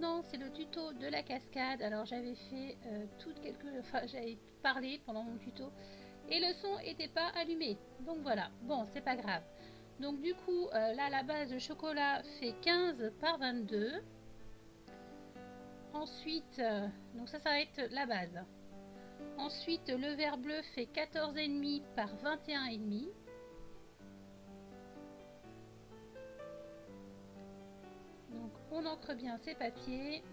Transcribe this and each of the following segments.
maintenant c'est le tuto de la cascade. Alors j'avais fait j'avais parlé pendant mon tuto et le son n'était pas allumé. Donc voilà, bon c'est pas grave. Donc du coup là la base de chocolat fait 15 par 22. Ensuite, donc ça va être la base. Ensuite le vert bleu fait 14,5 par 21,5. Donc on ancre bien ces papiers.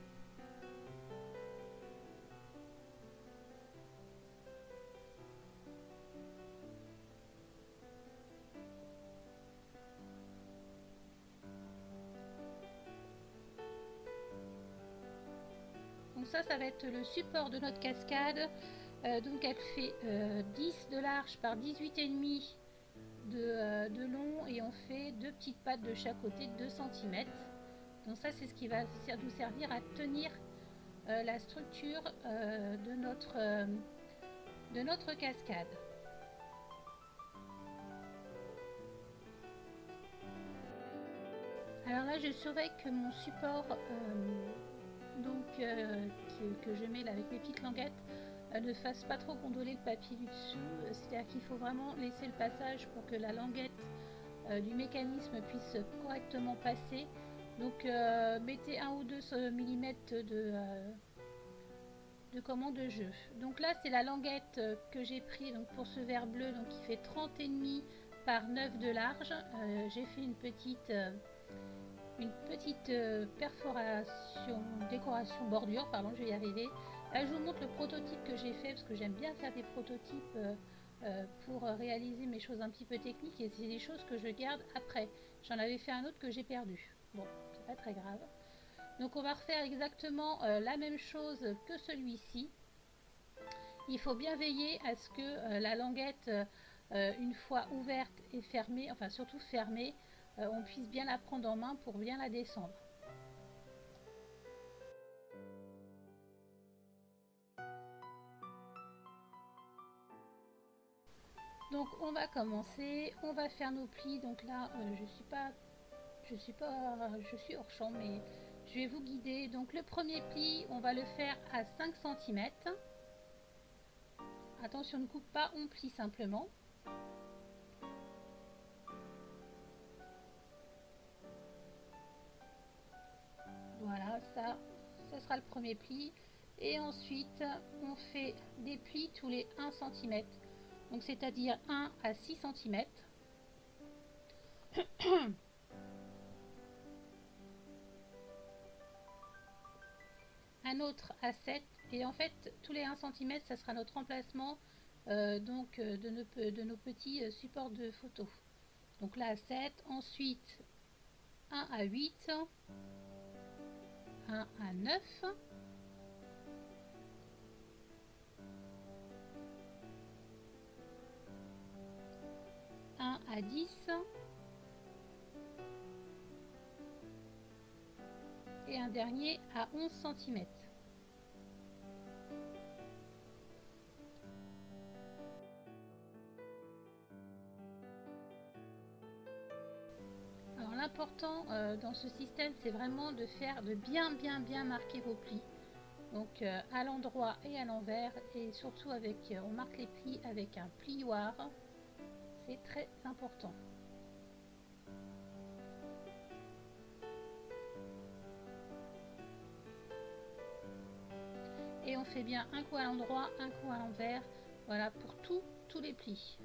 Donc ça va être le support de notre cascade. Donc elle fait 10 de large par 18,5 de long et on fait deux petites pattes de chaque côté de 2 cm. Donc ça c'est ce qui va nous servir à tenir la structure de notre cascade. Alors là je surveille que mon support que je mets là avec mes petites languettes ne fasse pas trop gondoler le papier du dessous, c'est-à-dire qu'il faut vraiment laisser le passage pour que la languette du mécanisme puisse correctement passer. Donc mettez 1 ou 2 mm de commande de jeu. Donc là c'est la languette que j'ai pris donc pour ce vert bleu, donc qui fait 30,5 par 9 de large. J'ai fait une petite perforation, décoration, bordure, pardon, je vais y arriver. Là, je vous montre le prototype que j'ai fait parce que j'aime bien faire des prototypes pour réaliser mes choses un petit peu techniques et c'est des choses que je garde après. J'en avais fait un autre que j'ai perdu. Bon, c'est pas très grave. Donc, on va refaire exactement la même chose que celui-ci. Il faut bien veiller à ce que la languette, une fois ouverte et fermée, enfin surtout fermée, on puisse bien la prendre en main pour bien la descendre. Donc on va commencer, on va faire nos plis. Donc là je suis hors champ mais je vais vous guider. Donc le premier pli on va le faire à 5 cm. Attention, ne coupe pas, on plie simplement. Voilà, ça sera le premier pli. Et ensuite, on fait des plis tous les 1 cm. Donc, c'est-à-dire 1 à 6 cm. Un autre à 7. Et en fait, tous les 1 cm, ça sera notre emplacement de nos petits supports de photo. Donc là, à 7. Ensuite, 1 à 8. 1 à 9. 1 à 10 et un dernier à 11 cm. Alors l'important dans ce système, c'est vraiment de bien marquer vos plis. Donc à l'endroit et à l'envers, et surtout on marque les plis avec un plioir. C'est très important. Et on fait bien un coup à l'endroit, un coup à l'envers. Voilà pour tous les plis.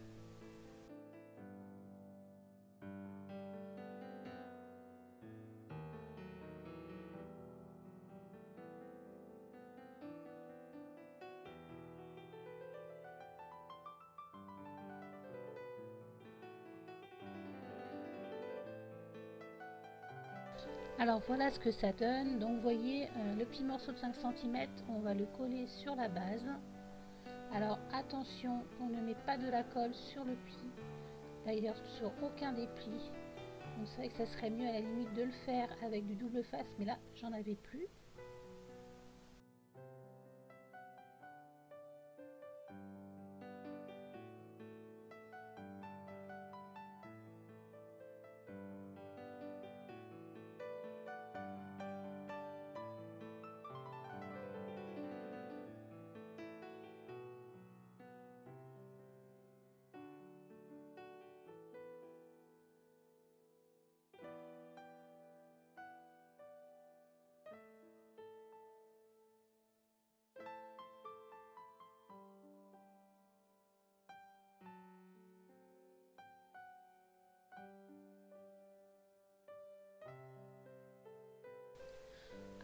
Alors voilà ce que ça donne. Donc vous voyez le petit morceau de 5 cm, on va le coller sur la base. Alors attention, on ne met pas de la colle sur le pli, d'ailleurs sur aucun des plis. Donc c'est vrai que ça serait mieux à la limite de le faire avec du double face, mais là j'en avais plus.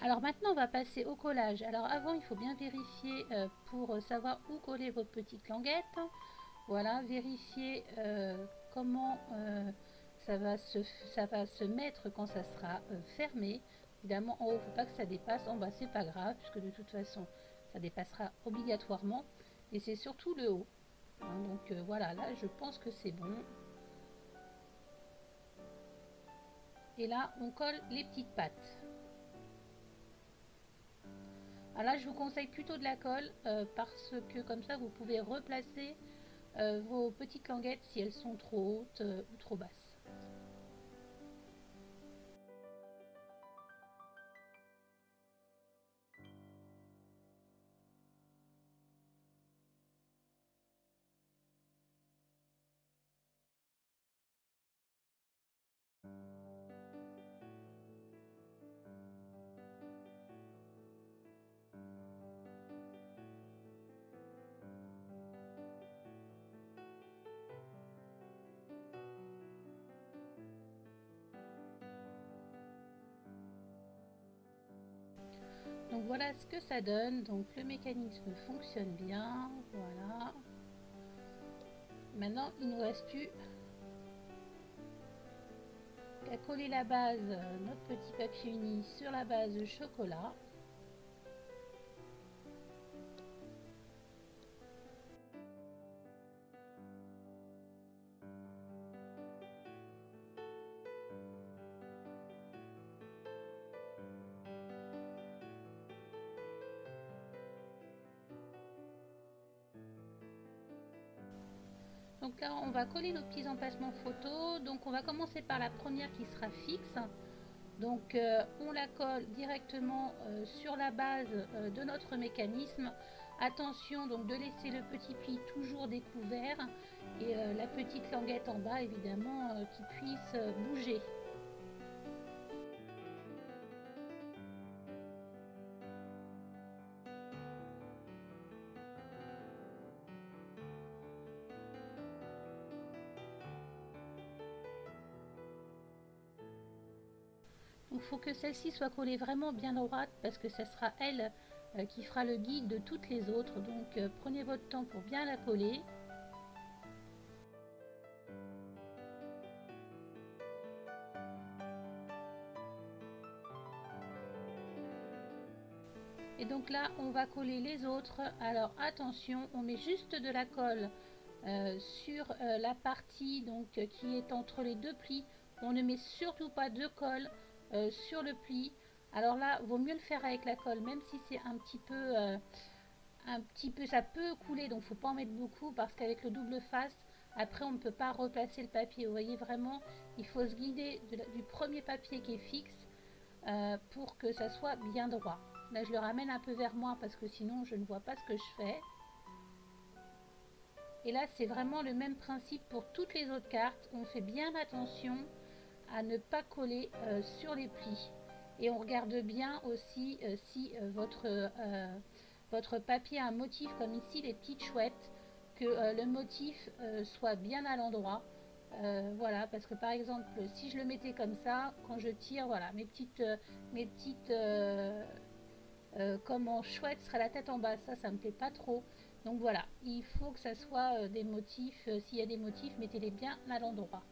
Alors maintenant, on va passer au collage. Alors avant, il faut bien vérifier pour savoir où coller vos petites languettes. Voilà, vérifier comment ça va se mettre quand ça sera fermé. Évidemment, en haut, il ne faut pas que ça dépasse. En bas, c'est pas grave, puisque de toute façon, ça dépassera obligatoirement. Et c'est surtout le haut. Hein, donc voilà, là, je pense que c'est bon. Et là, on colle les petites pattes. Alors là, je vous conseille plutôt de la colle parce que comme ça, vous pouvez replacer vos petites languettes si elles sont trop hautes ou trop basses. Donc voilà ce que ça donne. Donc le mécanisme fonctionne bien. Voilà. Maintenant, il ne nous reste plus qu'à coller la base, notre petit papier uni sur la base de chocolat. Donc là, on va coller nos petits emplacements photo. Donc on va commencer par la première qui sera fixe. Donc on la colle directement sur la base de notre mécanisme. Attention donc de laisser le petit pli toujours découvert et la petite languette en bas évidemment qui puisse bouger. Donc il faut que celle-ci soit collée vraiment bien droite parce que ce sera elle qui fera le guide de toutes les autres. Donc prenez votre temps pour bien la coller. Et donc là, on va coller les autres. Alors attention, on met juste de la colle sur la partie donc, qui est entre les deux plis. On ne met surtout pas de colle sur le pli. Alors là, vaut mieux le faire avec la colle, même si c'est un petit peu, ça peut couler, donc faut pas en mettre beaucoup parce qu'avec le double face, après on ne peut pas replacer le papier. Vous voyez vraiment, il faut se guider du premier papier qui est fixe pour que ça soit bien droit. Là, je le ramène un peu vers moi parce que sinon, je ne vois pas ce que je fais. Et là, c'est vraiment le même principe pour toutes les autres cartes. On fait bien attention à ne pas coller sur les plis. Et on regarde bien aussi si votre papier a un motif comme ici, les petites chouettes, que le motif soit bien à l'endroit. Voilà, parce que par exemple, si je le mettais comme ça, quand je tire, voilà, mes petites comme en chouette serait la tête en bas, ça me plaît pas trop. Donc voilà, il faut que ça soit des motifs, s'il y a des motifs, mettez-les bien à l'endroit.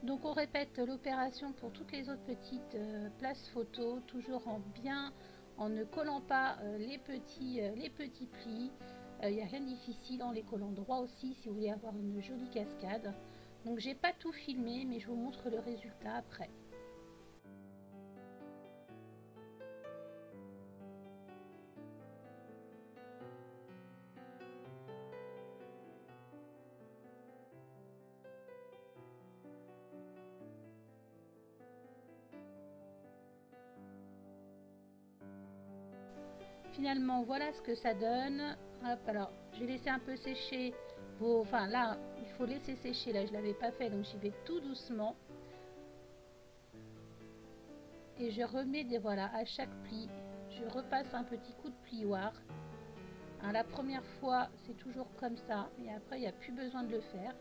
Donc on répète l'opération pour toutes les autres petites places photos, toujours en ne collant pas les petits plis. Il n'y a rien de difficile en les collant droit aussi si vous voulez avoir une jolie cascade. Donc j'ai pas tout filmé, mais je vous montre le résultat après. Finalement, voilà ce que ça donne. Hop, alors, j'ai laissé un peu sécher Enfin là, il faut laisser sécher. Là, je l'avais pas fait, donc j'y vais tout doucement. Et je remets voilà, à chaque pli, je repasse un petit coup de plioir. Hein, la première fois, c'est toujours comme ça, et après, il n'y a plus besoin de le faire.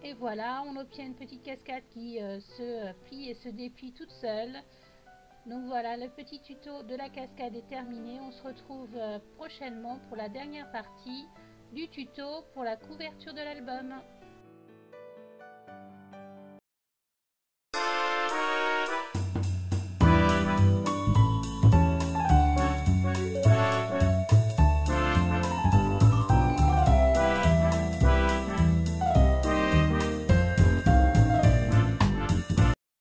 Et voilà, on obtient une petite cascade qui se plie et se déplie toute seule. Donc voilà, le petit tuto de la cascade est terminé. On se retrouve prochainement pour la dernière partie du tuto pour la couverture de l'album.